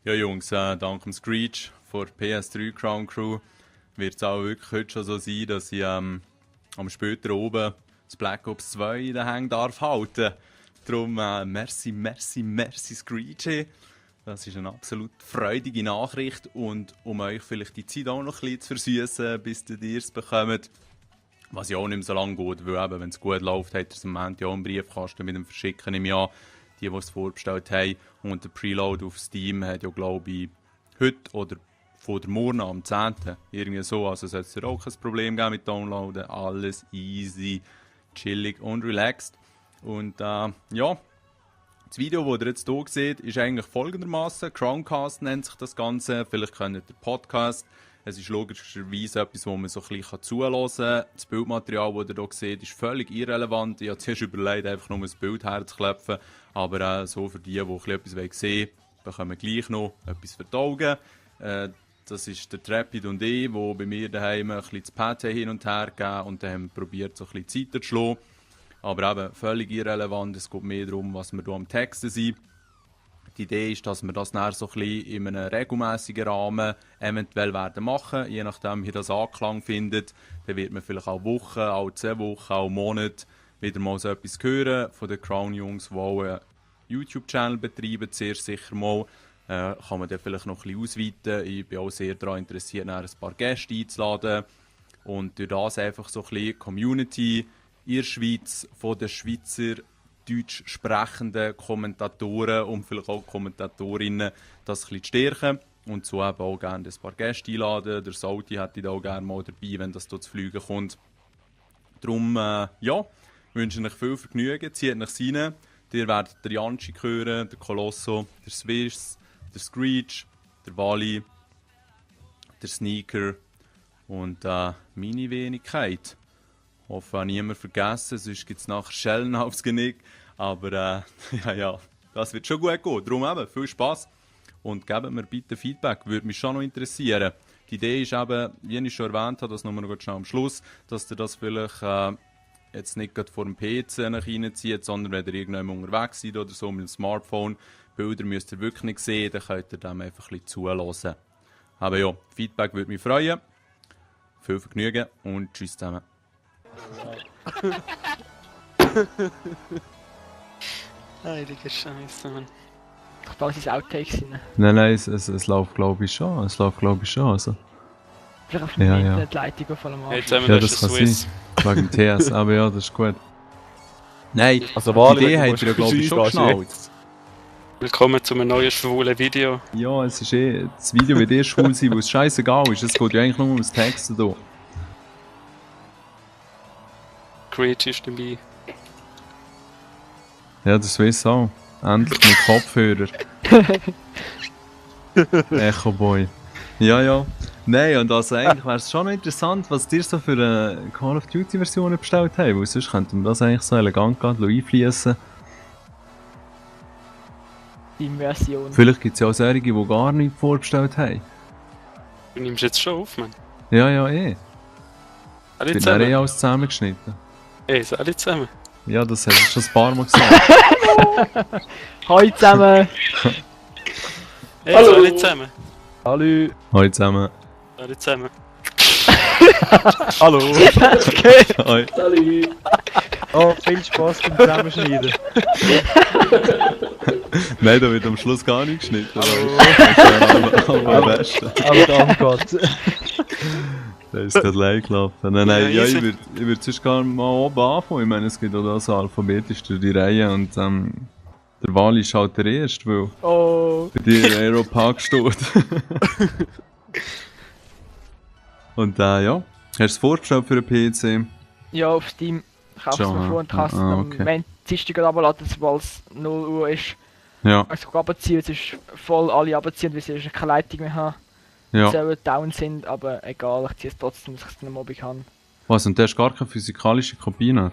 Ja Jungs, dank dem Screech von der PS3 Crown Crew wird es auch wirklich heute schon so sein, dass ich am später oben das Black Ops 2 in den Händen darf halten. Darum merci Screech. Das ist eine absolut freudige Nachricht und um euch vielleicht die Zeit auch noch ein bisschen zu versüßen, bis ihr es bekommt. Was ja auch nicht mehr so lange geht, weil eben, wenn es gut läuft, hat ihr im Moment ja auch einen Briefkasten mit dem Verschicken im Jahr. Die es vorbestellt haben. Und der Preload auf Steam hat ja, glaube ich, heute oder von der Morgen am 10. irgendwie so. Also es hat auch kein Problem geben mit Downloaden. Alles easy, chillig und relaxed. Und ja, das Video, das ihr jetzt hier seht, ist eigentlich folgendermaßen. Crowncast nennt sich das Ganze. Vielleicht kennt ihr den Podcast. Es ist logischerweise etwas, wo man so ein bisschen zuhören kann. Das Bildmaterial, das ihr hier seht, ist völlig irrelevant. Ich habe zuerst überlegt, einfach nur ein Bild herzuklopfen. Aber so für die, die etwas sehen wollen, bekommen wir gleich noch etwas für die Augen. Das ist der Trapid und ich, die bei mir daheim ein bisschen das Pad hin und her gegeben und dann haben wir probiert, so ein bisschen Zeit zu schlagen. Aber eben völlig irrelevant. Es geht mehr darum, was wir hier am Texten sind. Die Idee ist, dass wir das dann so ein bisschen in einem regelmäßigen Rahmen eventuell machen werden. Je nachdem, wie das Anklang findet, dann wird man vielleicht auch Wochen, auch 2 Wochen, auch Monate wieder mal so etwas hören von den Crown-Jungs, die auch einen YouTube-Channel betreiben, sehr sicher mal. Kann man dann vielleicht noch ein bisschen ausweiten. Ich bin auch sehr daran interessiert, ein paar Gäste einzuladen. Und durch das einfach so ein bisschen Community in der Schweiz von den Schweizer deutsch sprechenden Kommentatoren und vielleicht auch Kommentatorinnen das ein bisschen zu stärken. Und so eben auch gerne ein paar Gäste einladen. Der Salti hätte ich da auch gerne mal dabei, wenn das hier zu fliegen kommt. Darum, ja, wünsche ich euch viel Vergnügen, zieht euch rein. Ihr werdet den Janschik hören, den Colosso, der Swiss, der Screech, der Wally, der Sneaker und meine Wenigkeit. Ich hoffe, ich habe niemanden vergessen, sonst gibt es nachher Schellen aufs Genick. Aber ja, das wird schon gut gehen. Darum eben, viel Spass. Und gebt mir bitte Feedback, würde mich schon noch interessieren. Die Idee ist eben, wie ich schon erwähnt habe, das nochmal noch schnell am Schluss, dass ihr das vielleicht jetzt nicht gerade vor dem PC reinzieht, sondern wenn ihr irgendwann unterwegs seid oder so mit dem Smartphone, Bilder müsst ihr wirklich nicht sehen, dann könnt ihr dem einfach ein bisschen zuhören. Aber ja, Feedback würde mich freuen. Viel Vergnügen und tschüss zusammen. Heilige Scheiße, Mann. Ich baue sein Outtakes rein. Nein, es läuft glaube ich schon. Also. Vielleicht auf der Internetleitung von einem Jetzt Anschluss. haben wir Ja, das das kann Swiss. sein. Wegen TS, aber ja, das ist gut. Nein, Also die Idee habt ihr ja glaube ich schon geschnallt. Willkommen zu einem neuen schwulen Video. Ja, es ist das Video wird schwul sein, weil es scheißegal ist. Es geht ja eigentlich nur um das Texten hier. Creative ist dabei. Ja, der Swiss auch. Endlich mit Kopfhörer. Echo Boy. Ja. Nein, und also eigentlich wäre es schon noch interessant, was ihr so für eine Call of Duty Version bestellt habt, weil sonst könnten wir das eigentlich so elegant einfließen. Die Immersion. Vielleicht gibt es ja auch solche, die gar nichts vorbestellt haben. Du nimmst jetzt schon auf, Mann. Ja, Alle Ich bin zusammen. alles zusammengeschnitten. Alle zusammen. Ja, das hast du schon ein paar Mal gesagt. Hallo zusammen! Hallo. Alle zusammen. Hallo. Hallo zusammen. Alle zusammen. Hallo. Okay. Hoi. Oh, viel Spaß beim Zusammenschneiden. Nein, da wird am Schluss gar nicht geschnitten. Hallo. Aber am besten. Aber danke Gott. Da ist gerade leer gelaufen. Nein, Ja, ich easy. würde sonst gar mal oben anfangen. Ich meine, es gibt auch da so alphabetisch durch die Reihe und der Wally ist halt der Erste, weil Oh. bei dir Aeropark steht. Und ja, hast du es vorgestellt für einen PC? Ja, auf Steam kaufst du es Schon, mir vor und kannst es ah, am okay. Dienstag runterladen, sobald es 0 Uhr ist. Ja, Also runterziehen, es ist voll alle runterziehen, weil sie keine Leitung mehr haben. ja. Sollen down sind, aber egal, ich ziehe es trotzdem, dass ich es nicht mehr kann. Was, und du hast gar keine physikalische Kabine?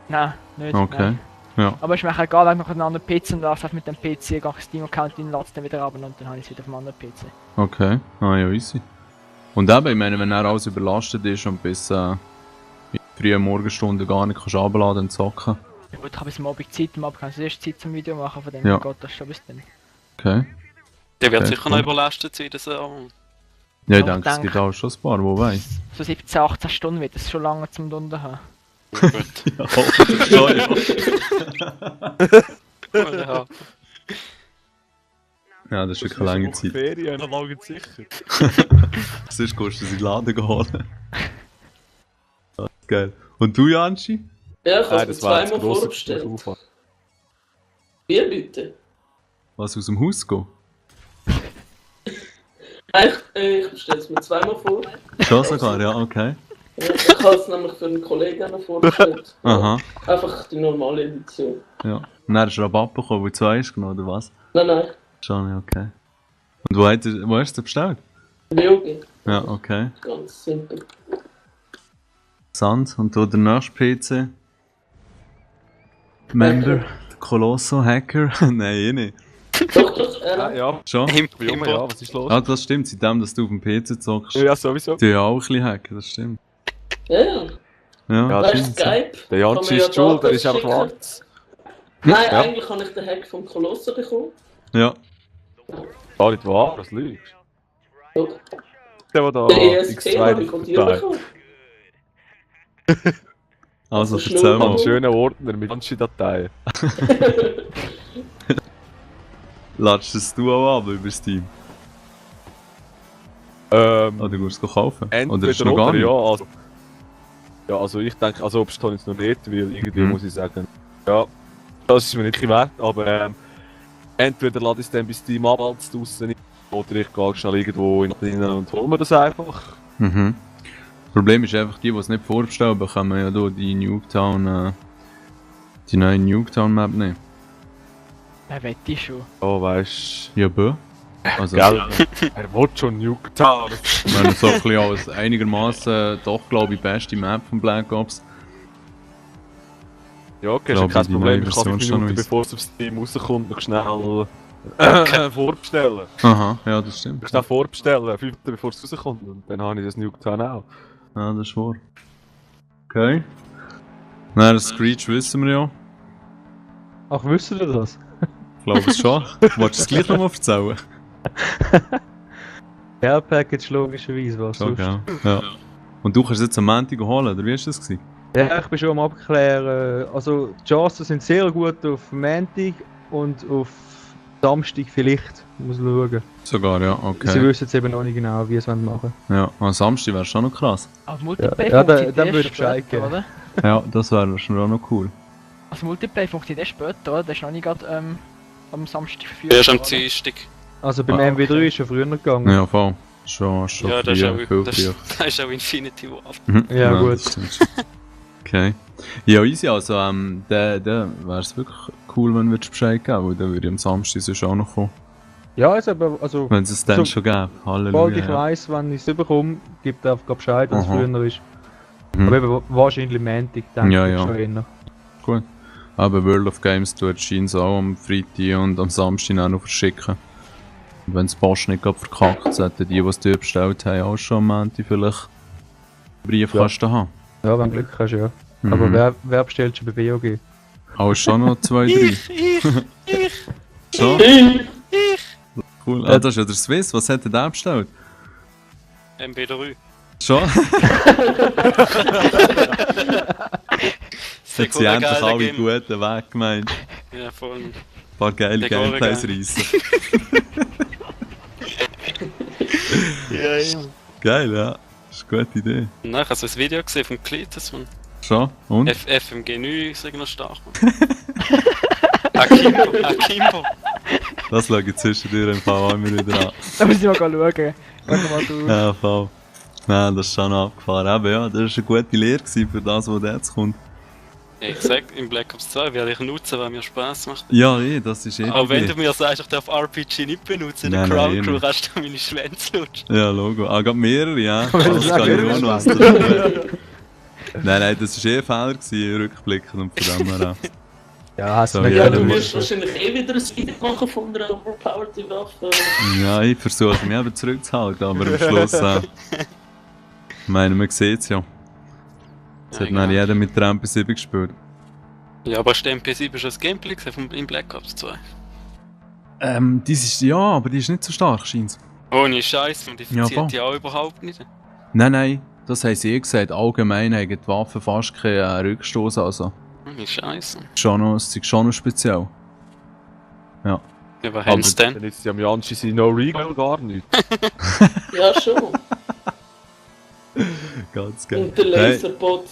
Nein, nicht. Okay, Nein. ja. Aber ich mache egal, noch einen anderen PC und lasse mit dem PC, gehe ich Steam-Account rein, lade es dann wieder runter und dann habe ich es wieder auf dem anderen PC. Okay, ja, easy. Und eben, ich meine, wenn er alles überlastet ist und bis in frühen Morgenstunden gar nicht kannst runterladen und zocken. Ja gut, ich habe bis morgen Zeit, am Abend kann ich erst Zeit zum Video machen, von dem Ja. geht das schon bis dann. Okay. Der wird Okay, sicher cool. noch überlastet sein, das Jahr. Ja, ich Aber denke, es ich gibt denke- auch schon ein paar, wo weiß. So 17, 18 Stunden wird es schon lange zum Dunden haben. Gut. Ja, schon, ja. Ja. Ja, das ist wirklich eine lange Zeit. Ferien, noch lange sicher. Sonst kannst du sie in den Laden holen. Das ist geil. Und du, Janschi? Ja, ich habe Nein, es mir das war jetzt zweimal grosser vorbestellt. Aufwand. Wie bitte? Was, aus dem Haus gehen? Nein, ich bestelle es mir zweimal vor. Schon sogar, ja, okay. Ja, ich habe es nämlich für einen Kollegen noch vorbestellt. Aha, Einfach die normale Edition. ja. Und dann hast du Rabatt bekommen, weil du 2 hast genommen, oder was? Nein, Schon, ja, okay. Und wo hast du es bestellt? WOG. Ja, okay. Ganz simpel. Sand. Und du der nächste PC? Member? Der Colosso Hacker? Nein, eh nicht. Doch, Ja, Schon? wie immer, ja, was ist los? Ah, das stimmt, seitdem, dass du auf dem PC zockst. Ja, sowieso. Die ja auch ein bisschen hacken, das stimmt. ja. Ja, Ja, Weißt du, stimmt. Skype? Der Kann Janci man ja ist schuld, der Daten ist einfach schicken. schwarz. Nein, Ja. eigentlich habe ich den Hack vom Kolosser bekommen. Ja, Gar nicht wahr, das lügst. Doch. Der da Der ESP habe X2 ich von dir verteilt. bekommen. also Das ist erzähl nur- mal. Ein schöner Ordner mit Janci-Dateien. Ladest du auch ab über Steam? Oder gehst du es kaufen? Oder ist es Entweder noch gar oder, nicht? ja. Also ich denke, also ob es jetzt noch nicht, weil irgendwie Mhm. muss ich sagen, ja, das ist mir nicht wert, aber entweder lade ich es dann bei Steam ab als draussen oder ich gehe schnell irgendwo in und hole mir das einfach. Mhm. Das Problem ist einfach, die es nicht vorbestellen, bekommen ja hier die Nuketown, die neue Nuketown-Map nicht. Wer wette ich schon? Oh, weißt Ja, bö. Also, du, gell? Er will schon Nuketown. wenn er so ein bisschen als einigermaßen doch, glaube ich, beste Map von Black Ops. Ja, okay, ist ja Glaube, kein die Problem. neue Ich kann 5 Version ist schon Minuten noch bevor es auf Steam rauskommt noch schnell vorbestellen. Aha, ja, das stimmt. Ich schnell vorbestellen, 5 Minuten bevor es rauskommt und dann habe ich das Nuketown auch. Ja, das ist wahr. Okay. Nein, das Screech wissen wir ja. Ach, wissen Sie das? Ich glaube es schon. Wolltest du es gleich nochmal erzählen? Ja, Package logischerweise, was Schon, gell? Ja. Und du kannst es jetzt am Montag holen, oder wie war das gewesen? Ja, ich bin schon am Abklären. Also, die Chancen sind sehr gut auf Montag und auf Samstag vielleicht. Muss schauen. Sogar, ja, Sie okay. wissen jetzt eben noch nicht genau, wie sie es machen Ja, am Samstag wäre schon noch krass. Also Multiplayer Ja, funktioniert dann erst würde ich Bescheid später, geben. oder? Ja, das wäre schon auch noch cool. Also Multiplayer funktioniert erst später, oder? Das ist noch nicht gerade am Samstag verfügbar. Erst am oder? Dienstag. Also beim Ah, MW3 ist schon früher gegangen. Ja, voll. Schon Ja, das ist, früher, auch, viel das, früher. das ist auch Infinity War. Mhm. Ja, gut. Das stimmt schon. Okay. Ja, easy, also der wäre es wirklich cool, wenn du Bescheid geben würdest, weil dann würde ich am Samstag sonst auch noch kommen. Ja, also Wenn es es dann So- schon gäbe. sobald Halleluja. ich weiss, wenn ich es bekomme, gibt er einfach Bescheid, wenn es Aha. früher ist. Mhm. Aber eben wahrscheinlich Montag, denke Ja, ich ja. schon eher. Gut. Aber World of Games tut scheint auch am Freitag und am Samstag auch noch verschicken. Und wenn das Post nicht gerade verkackt, sollten die es dir bestellt haben, auch schon am Montag vielleicht Briefkasten haben. Ja, wenn du Glück hast, ja. Mhm. Aber wer bestellt schon bei WOG? Auch schon noch 2, 3. Schon? Cool. Ah, das ist ja der Swiss. Was hat der bestellt? MB3. Schon? Hat sie endlich alle guten Weg gemeint. Ja, voll. Ein paar geile Der Gore Gameplays geil. reissen. Ja, ja. Geil, ja. Das ist eine gute Idee. Und dann hast du ein Video gesehen vom Klitus, man. Schon? Und? FMG 9 ist noch stark, man. Akimbo. Das schaue ich zwischendurch im Fall auch immer wieder an. Da muss ich mal schauen. Schau mal du. Ja, voll. Nein, das ist schon abgefahren. Aber ja, das war eine gute Lehre gewesen für das, was jetzt kommt. Ich sag, im Black Ops 2 werde ich nutzen, weil mir Spaß macht. Ja, das ist eh Aber wenn die du mir sagst, ich darf RPG nicht benutzen, in Nein, der nein, Crown Crew nicht. kannst du meine Schwänze lutschen. Ja, Logo. Ah, gerade mehrere, ja. Wenn Das du kann ich sagst, auch noch aus der Nein, das war eh ein Fehler gewesen, rückblickend und von dem her auch. Ja, hast So, du Ja, Ja, du du wirst wahrscheinlich wieder ein Video machen von einer overpowered Waffe. Ja, ich versuche mich eben zurückzuhalten, aber am Schluss, ich meine, man sieht es ja. Jetzt hat dann jeder mit der MP7 gespielt. Ja, aber hast du MP7 schon das Gameplay gesehen im Black Ops 2? Die ist, ja, aber die ist nicht so stark, scheint's. Ohne Scheiß, man Ja, differenziert voll. die auch überhaupt nicht. Nein, das haben sie gesagt. Allgemein haben die Waffen fast keinen Rückstoß, also. Ohne Scheiß. Es ist schon noch speziell. Ja, aber haben sie Dann denn? ist ja am Janshi sein No Recoil gar nicht. Ja, schon. Ganz Und der Laserbot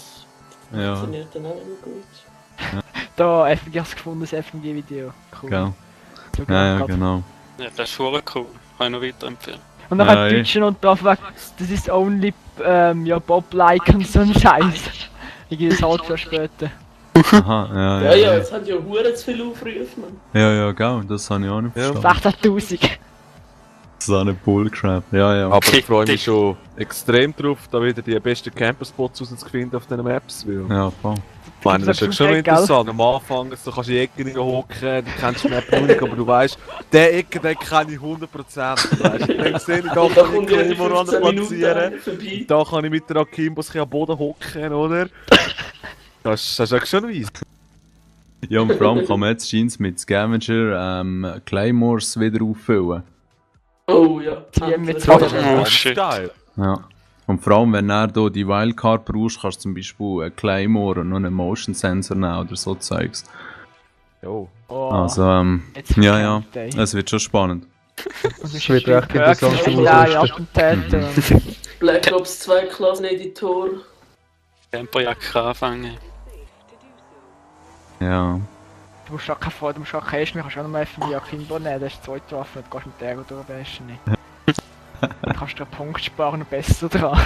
Ja, funktioniert dann auch immer gut. Da, FMG hast gefunden, das FMG-Video. Cool. gell. So Ja, grad. genau. Ja, das ist schon cool. Kann ich noch weiterempfehlen. Und dann Nein. hat Deutschen und drauf weg, das ist only ja, Bob-like und so ein Scheiß. Ich gehe das halt schon später. Aha, Ja, ja, jetzt haben ja Huren zu viel Aufrufe, Mann. Ja, gell, das habe ich auch nicht Ja. verstanden. 16.000. So eine Bullcrap, ja. Aber ich freue mich schon extrem drauf, da wieder die besten Camper-Spots rauszufinden auf diesen Maps. Weil Ja, voll. ich meine, das ist ja schon interessant. Am Anfang so kannst du in die Ecke hocken, du kennst die Map noch nicht, aber du weißt, der Ecke den kenne ich 100%. Weißt? Dann sehe ich, da Und da kann ich kommt ja die Claymore 15 Minuten platzieren. vorbei. Da kann ich mit der Akimbos am Boden hocken, oder? Das ist echt schon weiss. Ja, und vor allem kann man jetzt scheint's mit Scavenger Claymores wieder auffüllen. Oh ja. Die mit Das zwei- ist ja- Oh shit. Geil. Ja. Und vor allem, wenn du hier die Wildcard brauchst, kannst du zum Beispiel einen Claymore und noch einen Motion Sensor nehmen oder so Zeugs. Jo. Oh, Also, jetzt ja, verkauft, ey. es wird schon spannend. Und Es wird recht interessant zum zum Ausrüsten. Attentäter. Black Ops 2 Klasseneditor. Temperjacke anfangen. Ja. Du musst auch keine Freude, du musst auch keine mehr, kannst auch noch mal FMG Akimbo nehmen, das ist die zweite Waffe, du gehst mit der durchbashen nicht. Dann kannst du einen Punkt sparen und besser dran.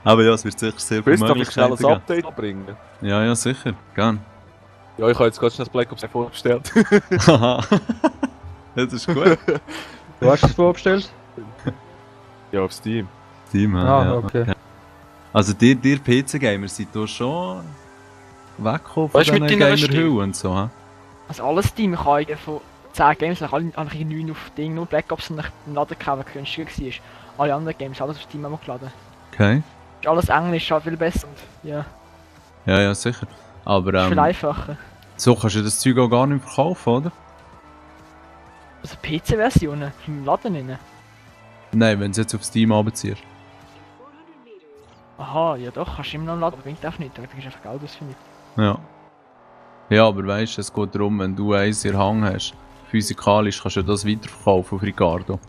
Aber ja, es wird sicher sehr viele Chris, darf ich schnell ein Möglichkeiten geben. Update abbringen? Ja, sicher. Gern. Ja, ich habe jetzt gerade schnell das Black Ops vorbestellt. Haha. Das ist gut. Du hast es vorbestellt? Ja, auf Steam. Team, Ah, okay. Also, dir PC-Gamer seid hier schon weggekommen von Was ist mit diesen deiner Gamer-Hüllen und so, hä? Also alles Team, ich habe von 10 Games, habe ich 9 auf Ding, nur Black Ops und im Laden gekauft, der günstiger war. Alle anderen Games, alles auf Steam haben wir geladen. Okay. Ist alles Englisch, ist auch viel besser und ja, Ja, sicher. Aber ist viel einfacher. so kannst du das Zeug auch gar nicht verkaufen, oder? Also PC-Versionen, im Laden rein. Nein, wenn du es jetzt auf Steam abziehst. Aha, ja doch, kannst du immer noch im Laden, bringt einfach nichts, da kriegst du einfach Geld aus für nichts. Ja. Ja, aber weißt du, es geht darum, wenn du eins in der Hand hast, physikalisch kannst du das weiterverkaufen auf Ricardo.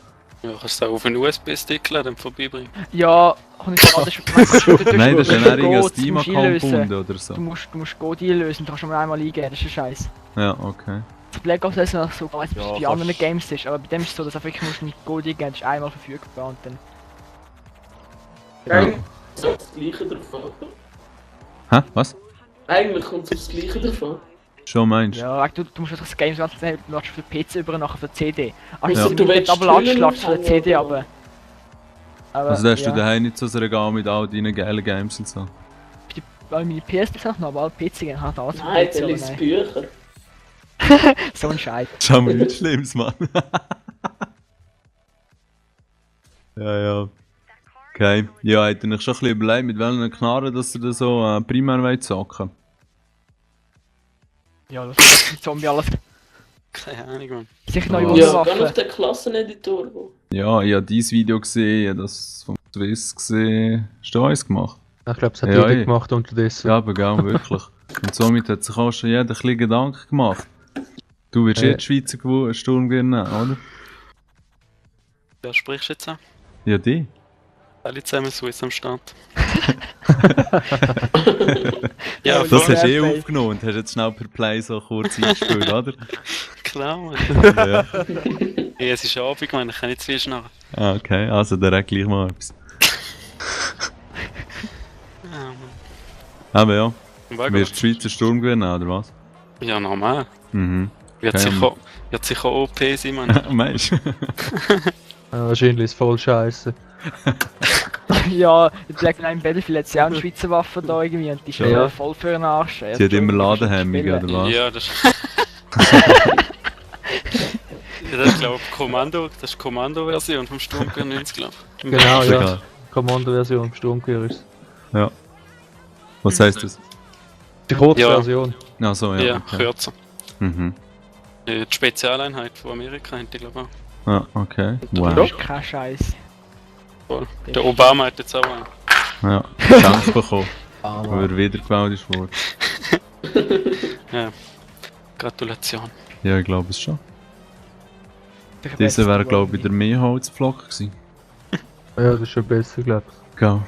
Ja, kannst du auch auf einen USB-Stick laden und vorbeibringen. Ja, kann ich sagen, das ist Nein, das ist ja Go, nicht ein das musst du einlösen. Steam-Account oder so. Du musst Code einlösen, du kannst nur einmal eingeben, das ist ein Scheiß. Ja, okay. Das Black Ops ist noch so, ich weiß nicht, Ja, wie bei kannst- anderen Games ist, aber bei dem ist es so, dass du wirklich musst nicht Code eingeben, das ist einmal verfügbar und dann... Eigentlich kommt es aufs Gleiche drauf an. Hä? Was? Eigentlich kommt es aufs Gleiche drauf an. Schon meinst du? Ja, du musst das Game ganz schnell, du lädst für den PC über nachher für CD. Also Ja. du Du willst willst aber Stimmen lädst für den CD, aufhängen, aber Also da hast ja. du daheim nicht so ein Regal mit all deinen geilen Games und so. Weil meine PS ist noch, aber alle PC hat alles für Nein, PC, der aber liest nein. Bücher. So ein Scheiß. Das ist aber nichts Schlimmes, Mann. ja. Okay. Ja, hätte ich schon ein bisschen überlegt, mit welchen Knarren, dass ihr da so primär wollt zocken. Ja, das ist ein Zombie alles. Keine Ahnung, Mann. Sicher Ja. neue Ja, geh auf Wunderwaffen. den Klasseneditor. Go. Ja, ich habe dieses Video gesehen, ich habe das vom Swiss gesehen. Hast du eins gemacht? Ich glaube, es hat Ja, jeder eh. gemacht unterdessen. Ja, aber gell, wirklich. Und somit hat sich auch schon jeder ein bisschen Gedanken gemacht. Du wirst jetzt Schweizer Sturm gewinnen, oder? Wer sprichst du jetzt an? Ja, die. Alle zusammen Swiss am Start. Ja, ja, Das voll, hast du eh Play. aufgenommen und hast jetzt schnell per Play so kurz eingespielt, oder? klar, Mann. Ja. Ja, es ist Abend, Mann, ich kann nicht zwischennachen. Ah, okay, also dann red gleich mal etwas. Ja, Mann. Aber ja, War wirst gut. du Schweizer Sturm gewinnen, oder was? Ja, normal. Mhm. Wird Okay, sicher OP sein, Mann. Meinst du? Ja, wahrscheinlich ist es voll scheiße. Ja, in Black Line Battlefield hat sie auch eine Schweizer Waffe da irgendwie und die ist Ja. voll für den Arsch. Die hat immer Ladehemmung, oder was? Ja, das ja, das ist, glaube ich, das ist die Kommando-Version vom Sturmgewehr 90, glaube ich. Genau, Ist ja. egal. Kommando-Version, Sturmgewehr ist es. Was heisst das? Die kurze Ja. Version. Ach so, ja. Ja, okay. kürzer. Mhm. Die Spezialeinheit von Amerika haben die, glaube ich, Ah, okay. Das Wow. ist kein Scheiß. auch. Der Obama hat jetzt auch einen. Ja, Chance bekommen. Weil er wiedergewählt ist worden. Gratulation. Ja, ich glaube es schon. Der Dieser wäre, beste glaube ich, der Mehrholzpflock gewesen. Ja, das ist schon besser, glaube ich. Genau.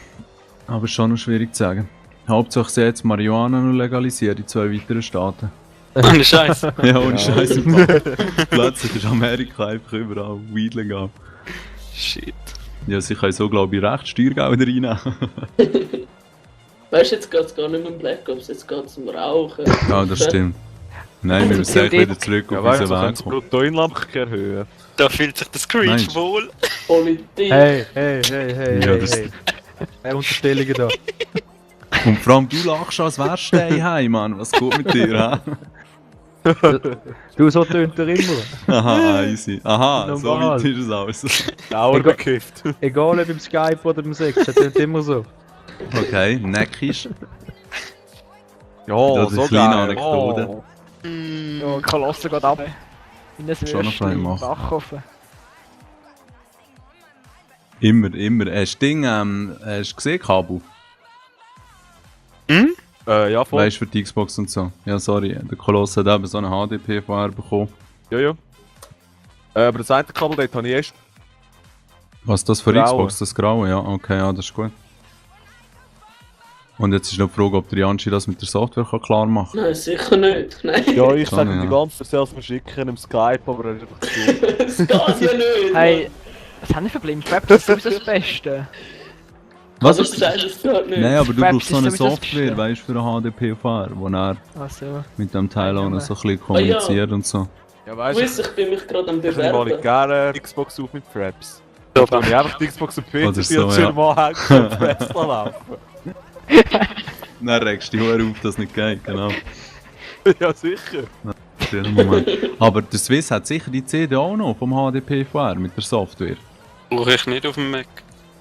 Aber schon noch schwierig zu sagen. Hauptsache sie jetzt Marihuana noch legalisiert in 2 weiteren Staaten. Ohne Scheiß. Ja, ohne Scheiß im Fall. Plötzlich ist Amerika einfach überall Weed legal. Shit. Ja, sie können so, glaube ich, recht Steuergelder reinnehmen. Weißt du, jetzt geht es gar nicht mehr um Black Ops, jetzt geht es um Rauchen. Ja, das stimmt. Nein, wir müssen echt wieder zurück Ja, auf weißt du, unseren so können Weg sie kommen. Bruttoinlandlich erhöhen. Da fühlt sich der Screech Meinst du? wohl. Politik. Hey. Ja, das- Unterstellungen da. Und vor allem, du lachst, als wärst du daheim, Mann. Was geht mit dir, hä? Du, so tönt er immer. Aha, easy. Aha, so Normal. weit ist es alles. Dauer Egal. bekifft. Egal ob im Skype oder im Sex, er tönt immer so. Okay, neckisch. Ja, Das ist so eine kleine geil. Anekdote. Oh. Ja, Kolosse geht ab. In das Schon noch fein machen. Backofen. Immer, immer. Hast du Ding, hast du gesehen, Kabel? Ja, voll. Weißt du, für die Xbox und so. Ja, sorry, der Koloss hat eben so einen HDP-VR bekommen. Ja, ja. Aber das eine Kabel dort habe ich erst. Was das für Graue. Xbox, das Graue? Ja, okay, ja, das ist gut. Und jetzt ist noch die Frage, ob der Janshi das mit der Software kann klar machen Nein, sicher nicht. Nein, Ja, ich Schon, sage ihm ja. die ganze Zeit, soll es mir schicken im Skype, aber er ist einfach zu. das geht ja nicht. Hey, was haben wir für Blimp-Web? Das ist sowieso das Beste. Was Also, ist das geht nicht. Nein, aber du Web brauchst so eine ist sowieso das Software, Beste. weißt du, für einen HDP-VR, wo er Also, mit dem Teil auch noch so ein bisschen ja. kommuniziert und so. Ja, Ich weißt du, weiß, ich bin mich gerade am ich nehme mal Bewerben. gerne Xbox auf mit Fraps. Da kann ich einfach die Xbox auf Oder PC so, Bildschirm anhängen und Fraps laufen. Dann regst du dich verdammt auf, dass es nicht geht, genau. Ja, sicher. Schöner Moment. Aber der Swiss hat sicher die CD auch noch vom HDP-VR mit der Software. Brauche ich nicht auf dem Mac.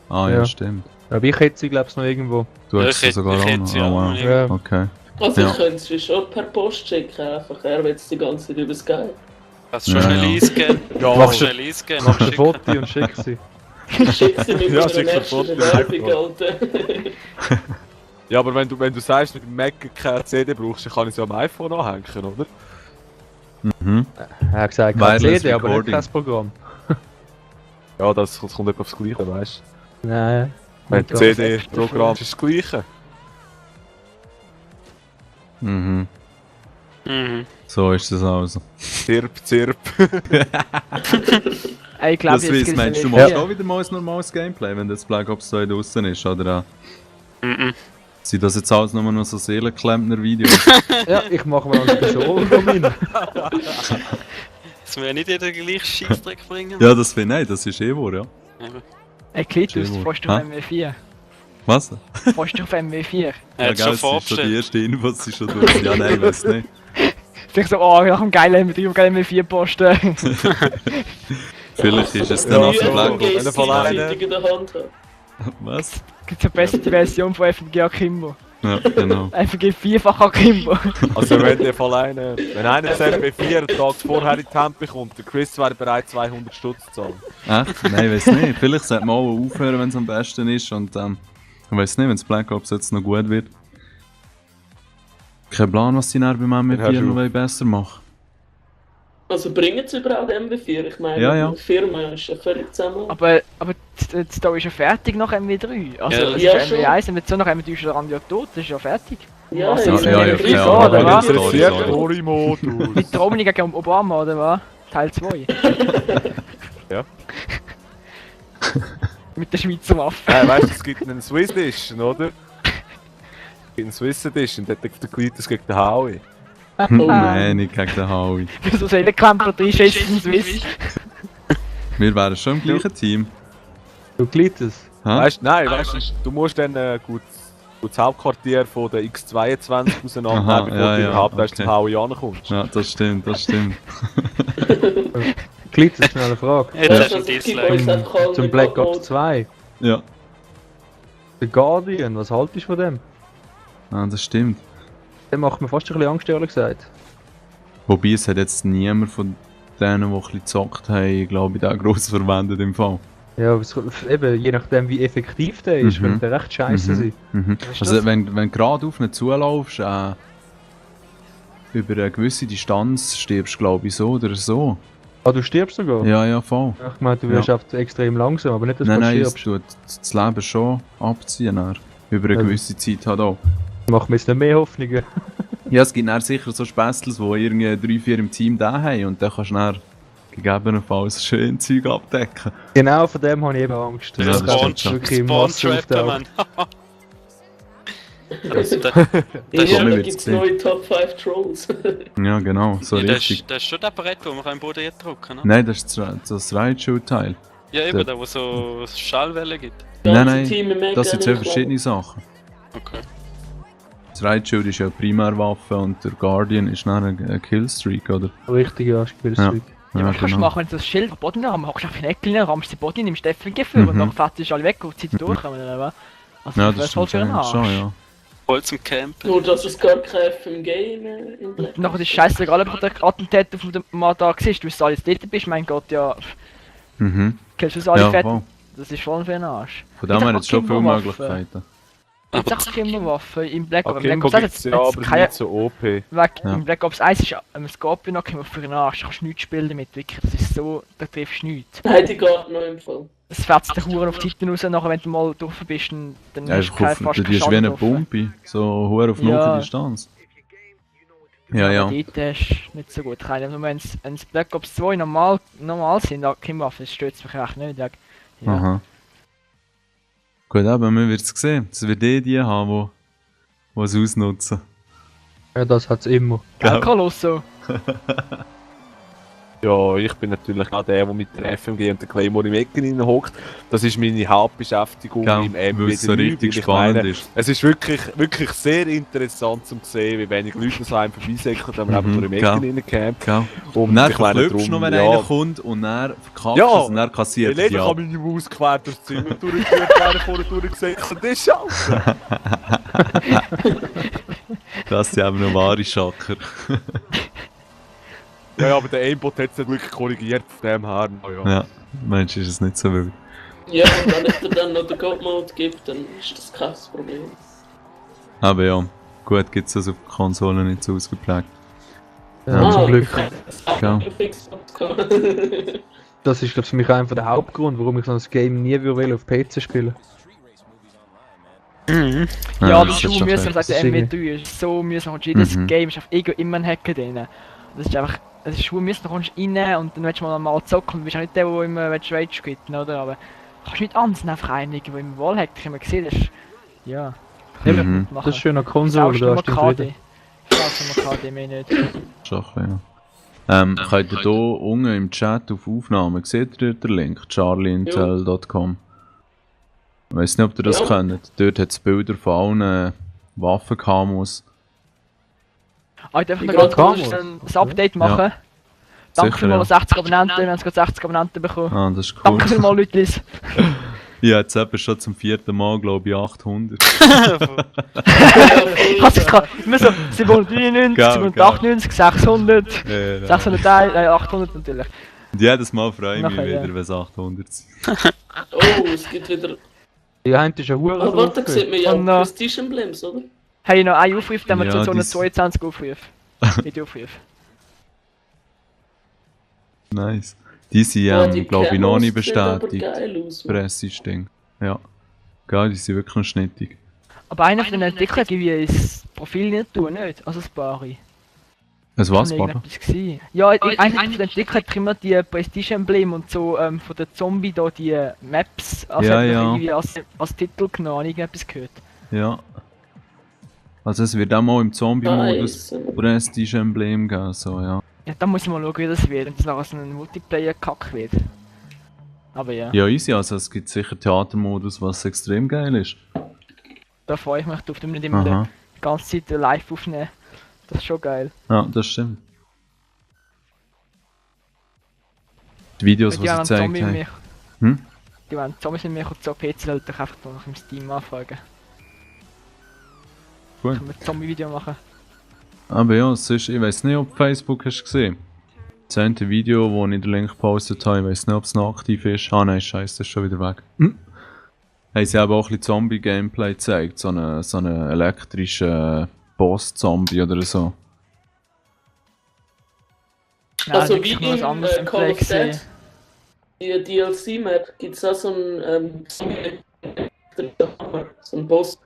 Ah ja, Ja. stimmt. Aber ich hätte sie, glaube ich, noch irgendwo. Du Ja, hast sie sogar auch noch. sie Ah, auch wow. noch. Ja. Okay. Also, Ja. ich könnte es schon per Post schicken, einfach. Er will es die ganze Zeit über Skype. Hast du schon Ja, schnell ja. einscannen? Ja, Machst du- Schnell einscannen. Machst ein schicken. Foto und schick sie. Schick sie mir Ja, bei der sicher, nächsten Foto. Bewerbung, Alter. Ja, aber wenn du sagst, mit dem Mac keine CD brauchst, dann kann ich sie am iPhone anhängen, oder? Mhm. Er hat gesagt, kein Wireless CD, aber nicht Recording. das Programm. Ja, das kommt etwa aufs Gleiche, weißt du? Nein. Wenn Das CD-Programm ist das Gleiche. Mhm. Mhm. So ist das also. Zirp, zirp. Ey, ich glaube, Das Swiss, meinst du, mal machst auch wieder mal ein normales Gameplay, wenn das Black Ops 2 draussen ist, oder? Mhm. Sind das jetzt alles nur noch so Seelenklempner-Videos? Ja, ich mache mal eine Person von mir. Das wir nicht jeder gleich Scheissdreck bringen. Ja, das finde ich, das ist eh wahr, ja. Eben. Ey, Klitus, Schön, freust du auf hä? MW4? Was? Freust du auf MW4? Er hat gell, schon es ist schon die vorbestellt. erste Infos, sind schon durch. Ja, nein, weiß nicht. Vielleicht so, oh, nach dem geilen MW3 und geilen MW4 posten. Vielleicht ist es Die dann Ja, nach dem so. Black Wenn Ops er von 2. alleine- Zeitung in der Hand hat. Was? Gibt eine bessere Version von FMG Akimbo. Ja, genau. FMG vierfach Akimbo. Also wenn der von alleine, wenn einer ZB4 einen Tag vorher in die Hand bekommt, der Chris wäre bereit 200 Stutz zu zahlen. Echt? Nein, weiß nicht. Vielleicht sollte man auch aufhören, wenn es am besten ist. Und ich weiß nicht, wenn das Black Ops jetzt noch gut wird. Kein Plan, was sie dann beim Dann hast MW4 du- noch besser machen. Also bringen sie überhaupt MW4? Ich meine, Ja, ja. die Firma ist ja völlig zusammen. Aber die Story ist ja fertig nach MW3. Also, Ja, es ist ja, MW1 und so nach MW3 ist der Rand ja tot, das ist ja fertig. Ja, Was, ja, ist ja, ja, MW3 ja, so, aber oder wenn was? das- Interessiert sorry. Story-Modus. Mit der Omni gegen Obama, oder was? Teil 2. Ja. Mit der Schweizer Waffe. Nein, weißt du, es gibt einen Swiss Edition, oder? Es gibt einen Swiss Edition, der hat der Glitus gegen den Howie. Nein, nicht gegen den Howie. So Seelenklemper drin schießt in Swiss. Wir wären schon im gleichen Team. Du Klitus. Hä? Weißt du, nein, weißt du, du musst dann gut das Hauptquartier von der X22 auseinandernehmen, Aha, bevor ja, du ja, überhaupt erst okay. zum Howie ankommst. Ja, das stimmt, das stimmt. Klitus, schnell eine Frage. Jetzt Ja. hast du einen Also, es gibt Dislike. uns einfach alle Zum Black Upload. Ops 2. Ja, Der Guardian, was haltest du von dem? das stimmt. Der macht mir fast ein bisschen Angst, ehrlich gesagt. Wobei es hat jetzt niemand von denen, die ein bisschen gezockt haben, glaube ich, den gross verwendet im Fall. Ja, aber eben, je nachdem wie effektiv der ist, Mhm. könnte der recht scheiße sein. Mhm. ist Also das? wenn du gerade auf ihn zulaufst, über eine gewisse Distanz stirbst du glaube ich so oder so. Ah, du stirbst sogar? Ja, voll. Ich meine, du wirst einfach extrem langsam, aber nicht, dass Nein, du es stirbst. tut das Leben schon abziehen. Dann. Über eine Ja. gewisse Zeit halt auch. Mach mir jetzt nicht mehr Hoffnungen. Ja, es gibt dann sicher so Späßels, die irgendwie 3-4 im Team da haben und dann kannst du dann gegebenenfalls schön Zeug abdecken. Genau, von dem habe ich eben Angst. Ja, Das das kann stimmt wirklich Spawn Masse trappen, auftauchen. Mann. Also, Ja, Das ist- da gibt's neue Top 5 Trolls. Ja, genau, so ja, das richtig. ist schon der Brett, wo man am Boden drücken ne? Nein, das ist das Ride-Show-Teil. Ja, eben, der- der wo so Schallwellen gibt. Nein, Team im das sind zwei Mechanik- verschiedene Sachen. Okay. Das Ride-Shield ist ja eine Primärwaffe und der Guardian ist dann eine Killstreak, oder? Richtig, ja, Spiel Ja. Streak. Ja, was kannst du genau. machen, wenn du das Schild auf den Boden haben, hockst du auf den Ecke rein, rammst den Boden, nimmst den Äpfel für und Mhm. dann fährst du alle weg und ziehst durch. Oder? Also, Ja, das das ist voll stimmt für einen eigentlich schon, Arsch. ja. Voll zum Campen. Nur, dass es gar kein FMG im Black. Nachher ist scheißegal, ob der Attentat auf dem Mal da siehst, du bist alles dort bist, mein Gott, ja, Mhm. killst du es alle Ja, fett. voll. Das ist voll für einen Arsch. Von dem Ich her sag hat es schon auch viele Kimberwaffen. Möglichkeiten. Jetzt sagst du immer Waffen im Black Ops. Okay, Black Ops gibt's ja, aber keine, nicht so OP. weg, Ja. im Black Ops 1 ist ein Scorpion noch immer für einen Arsch, du kannst nichts spielen damit, wirklich, das ist so, da triffst du nichts. Nein, die geht noch im Fall. Es fährt den Huren auf die Seite raus, nachher wenn du mal durch bist, dann Ja, hast du einfach auf, fast die ist wie Schaden eine getroffen. Pumpe, so hoch auf Ja. hohe Distanz. Ja, ja. Aber dort ist nicht so gut. Also wenn es Black Ops 2 normal sind, da Kimwaffen, das stört mich echt nicht. Ja. Aha. Gut, aber man wird es sehen. Es wird die haben, die es ausnutzen. Ja, das hat es immer. Ja, Gell? Colosso. Ja, ich bin natürlich auch der mit der FMG und der Claymore im Ecken hockt. Das ist meine Hauptbeschäftigung Gell, im weil es so MW3, richtig weil ich spannend meine, ist. Es ist wirklich sehr interessant zu sehen, wie wenig Leute so einem vorbeisäckeln, wenn man einfach nur im gell. Ecken reincampt. Gell? Und Und dann ich meine, verklüpfst du noch, wenn ja, einer kommt und dann verkackst Ja. du es und dann kassiert er Jeder die kann ab. meine Maus quer durchs Zimmer durchgeführt werden, vorne durchgesäckelt. Das ist scheiße. Das sind eben noch wahre Schacker. Ja, aber der Aimbot hat es nicht wirklich korrigiert von dem her. Ja. Ja, meinst du, ist es nicht so wild. Ja, und wenn ich dir dann noch den God-Mode gebe, dann ist das kein Problem. Aber ja, gut gibt es das auf der Konsole nicht so ausgeprägt. Ja, zum Glück. Ja. Das ist glaub ich, für mich einfach der Hauptgrund, warum ich so ein Game nie will auf PC spielen. Ja, das ist schon schon mühsam, Das sagt der ist MW3, ist so mühsam. Und jedes Mhm. Game ist auf immer ein Hacker drin. Das ist einfach, es ist schon mühsam, du kommst rein und dann willst du mal normal zocken. Du bist auch nicht der, der immer Rage quitten, oder? Aber du kannst nicht anders einfach einigen, der immer Wallhack, ich habe gesehen, das ist, ja. Mhm. Das ist schön an Konsole, da hast du KD. Saus KD mehr nicht. Schon ein bisschen, ja. Könnt ihr hier unten im Chat auf Aufnahmen, seht ihr den Link? charlieintel.com. Ich weiss nicht, ob ihr das Ja. kennt. Dort hat es Bilder von allen Waffenkamos. Ah, ich darf noch Wie ganz geht kurz das? ein Update machen. Danke Sicher, vielmals, ja. 60 Abonnenten, wir haben sogar 60 Abonnenten bekommen. Ah, das ist cool. Danke vielmals, Leute. Ja, jetzt eben schon zum 4. Mal, glaube ich, 800. Ich hab's jetzt gerade, immer so 793, Geil, 798, 600, Ja, 601, 800 natürlich. Und jedes Mal freue ich mich Nachher, ja. wieder, wenn es 800 sind. Oh, es gibt wieder. Die haben ist ja Huren Ah, warte, da sieht man ja Und noch- Prestige Emblems, oder? Habe ich noch einen Aufruf, dann haben wir Ja, zu so einer dies- 22 Aufruf. Videoaufruf. Nice. Die sind, Die glaube ich, noch Camos nicht sehen aber bestätigt. geil aus, Mann. Pressesting. Ja. Geil, die sind wirklich noch schnittig. Aber einer von den Entwicklern hat irgendwie das Profil nicht tun, nicht? Also ein paar. Es was, Schon pardon? irgendetwas gewesen. Ja, einer von den Entwicklern hat immer die Prestige-Embleme und so von der Zombie da die Maps also Ja, hat er ja. irgendwie als Titel genommen, habe ich irgendetwas gehört. Ja. Also es wird auch mal im Zombie-Modus Nice. Prestige-Emblem geben, so, ja. Ja, dann muss ich mal schauen, wie das wird, wenn das nachher so ein Multiplayer-Kack wird. Aber ja, Ja, easy, also es gibt sicher Theatermodus, was extrem geil ist. da freue ich mich drauf, nicht immer Aha. die ganze Zeit live aufnehmen. Das ist schon geil. Ja, das stimmt. Die Videos, die Die sie haben einen gezeigt Zombie in haben. mich. Hm? Die wollen Zombies in mich und so PC halt doch einfach noch im Steam anfragen. Cool. Können wir ein Zombie-Video machen? Aber ja, es ist, ich weiß nicht, ob du Facebook hast gesehen. Das eine Video, wo ich den Link gepostet habe, ich weiß nicht, ob es noch aktiv ist. Ah nein, scheiße, das ist schon wieder weg. Haben sie eben auch ein bisschen Zombie-Gameplay gezeigt, so einen elektrischen Boss-Zombie oder so. Ja, Also wirklich wie nur was in anderes im Call Play of gesehen. Dead, die DLC-Map, gibt es auch so einen so einen Boss.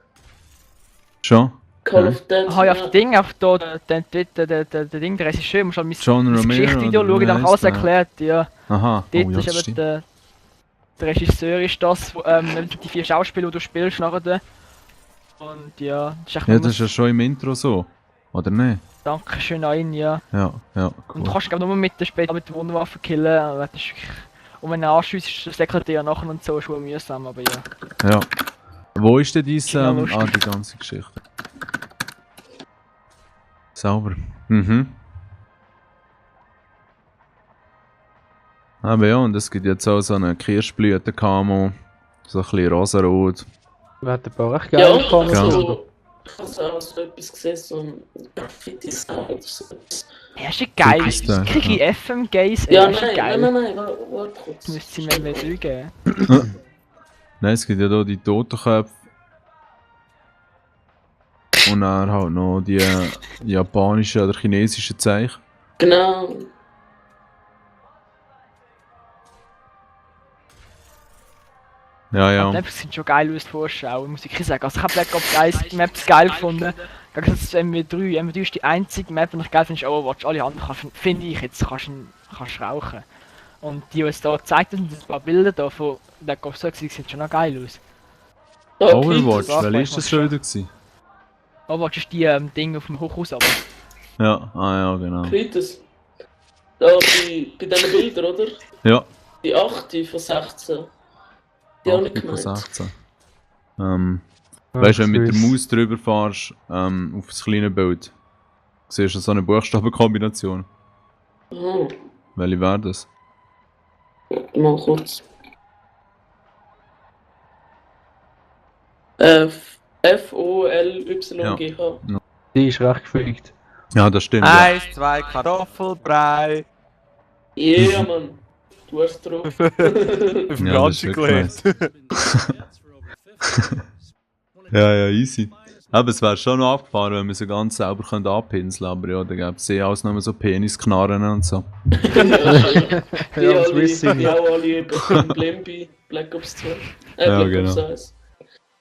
Schon? Call Okay. of Dead. Ah ja, auf das Ding, auf der Ding, der Regisseur, muss halt John das Romero, Geschichtsvideo oder schauen, wie dann heisst alles der? erklärt, ja. Aha, Dort oh ja, ist das eben stimmt. der Regisseur ist das, wo, die 4 Schauspieler, die du spielst nachher. Und ja, das ist echt Ja, nur das ist ja schon im Intro so. Oder nicht? Dankeschön an ihn, ja. Ja, ja, Und du cool. kannst glaub nur mit der später mit der Wunderwaffe killen, aber das ist wirklich... Und wenn er anschießt, das säckelt er nachher und so, ist schon mühsam, aber ja. Ja. Wo ist denn dein, Ja, lustig. die ganze Geschichte? Sauber. Mhm. Aber ja, und es gibt jetzt auch so eine Kirschblüten-Camo. So ein bisschen rosarot. Wir hatten ein paar recht Ja, geile ich Kameras. Ja. habe auch so etwas gesehen, so ein Graffiti-Style oder so. Ja, ist ja geil. Typisch Das kriege ich FM-Gays, Ja, ist ja nein, geil. nein, warte kurz. Das müsste sie mir wieder geben. Nein, es gibt ja hier die Totenköpfe. Und dann halt noch die japanischen oder chinesischen Zeichen. Genau. Ja, Die ja. Maps sind schon geil aus der Vorschau, muss ich sagen. Also ich habe Black Ops 1 die Maps geil gefunden. Gegen das MW3. MW3 ist die einzige Map, die ich geil finde, ist Overwatch. Alle anderen finde ich jetzt, kannst rauchen. Und die uns da gezeigt haben, sind ein paar Bilder da von Black Ops 2, die sehen schon noch geil aus. Da Overwatch, Kids, welches ist das schon wieder gewesen? Overwatch ist die Ding auf dem Hochhaus, aber... Ja, ja, genau. Kritis. Da bei diesen Bildern, oder? Ja, Die 8 von 16. Die habe ich 8 von gemeint. 16. Weißt du, wenn du mit der Maus drüber fährst, auf das kleine Bild, siehst du so eine Buchstabenkombination. Aha, Welche wäre das? mal kurz. FOLYGH. Die ist recht gefliegt. Ja, das stimmt. Ja. 1, 2 Kartoffelbrei. Ja, Mann. Du hast drauf. Auf dem Ja, das ist ganzen wirklich gelernt. Ja, ja, easy. Aber es wäre schon noch abgefahren, wenn wir so ganz selber anpinseln können, aber ja, da gäbe es eh alles nur so Penisknarren und so. Die Ja, alle, Swiss sind die auch alle Emblem bei Black Ops 2. Ja, Black Ops genau. 1.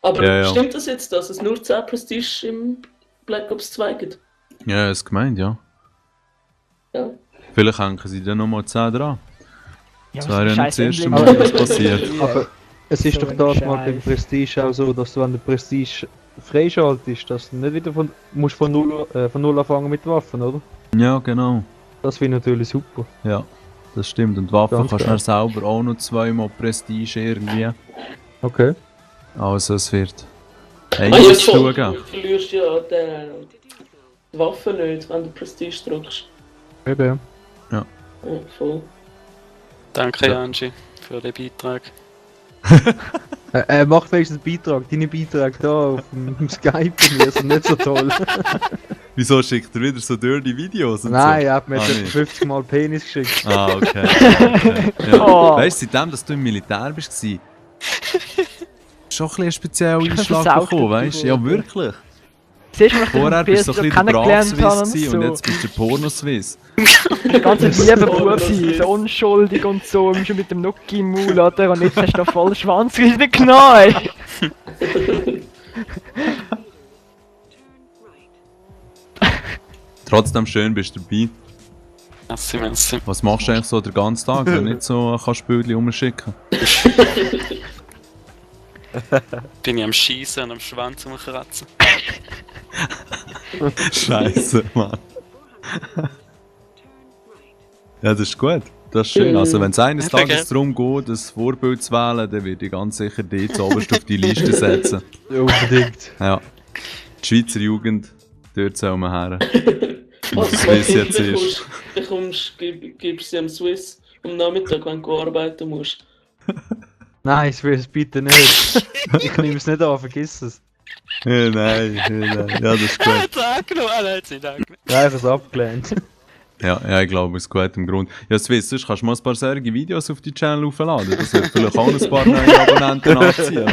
Aber Ja, ja. stimmt das jetzt, dass es nur 10 Prestige im Black Ops 2 gibt? Ja, ist gemeint, ja. Ja. Vielleicht hängen sie dann nochmal 10 dran. Ja, Das wäre ja nicht das erste Emblem. Mal, dass das passiert. Aber es ist So doch ein das mal beim Scheiß. Prestige auch so, dass du, wenn der Prestige freischaltest, dass du nicht wieder musst von null anfangen mit Waffen, oder? Ja, genau. Das finde ich natürlich super. Ja, das stimmt. Und Waffen Ganz kannst du klar. dann selber auch noch 2-mal Prestige irgendwie. Okay. Also es wird Ah, ja, einiges zu voll. schauen. Du verlierst ja die Waffe nicht, wenn du Prestige drückst. Eben. Ja, voll. Danke, Ja. Angie, für den Beitrag. Mach wenigstens einen Beitrag. Deine Beiträge da auf dem Skype bei mir sind nicht so toll. Wieso schickt er wieder so dirty Videos und Nein, so? er hat mir jetzt Ah, etwa nicht. 50 Mal Penis geschickt. Ah, okay. okay. Ja. Oh. Weißt du, seitdem dass du im Militär bist, schon ein bisschen einen speziellen Ich bin Einschlag versaut bekommen, weißt du? Ja, geworden. wirklich. Siehst du, wie Vorher ich bist du so ein bisschen der kennengelernt habe Brat-Swiss und und so. jetzt bist du der Porno-Swiss. Der ganze liebe Oh, Bub das sein, ist- so unschuldig und so, schon mit dem Nuki im Maul, oder? Und jetzt hast du da voll Schwanz in den Knall. Trotzdem schön bist du dabei. Merci, merci. Was machst du eigentlich so den ganzen Tag, wenn du nicht so kannst Bildchen rumschicken? Bin ich am Schießen und am Schwanz umkratzen. Scheiße, Mann. Ja, das ist gut. Das ist schön. Also, wenn es eines Ja, Tages darum geht, ein Vorbild zu wählen, dann würde ich ganz sicher die zuoberst auf die Liste setzen. Unbedingt. Ja. Die Schweizer Jugend, dort soll man her. Was das Swiss jetzt ist. Gibst du am Swiss am Nachmittag, wenn du arbeiten musst. Nein, Swiss, bitte nicht. Ich nehme es nicht an, vergiss es. Nein. Ja, das ist gut. Hat es angenommen? Ah, nein, hat sie nicht angenommen. Einfach abgelehnt. Ja, ich glaube, aus gutem Grund. Ja, Swiss, sonst kannst du mal ein paar solche Videos auf die Channel aufladen. Das wird vielleicht auch ein paar neue Abonnenten anziehen.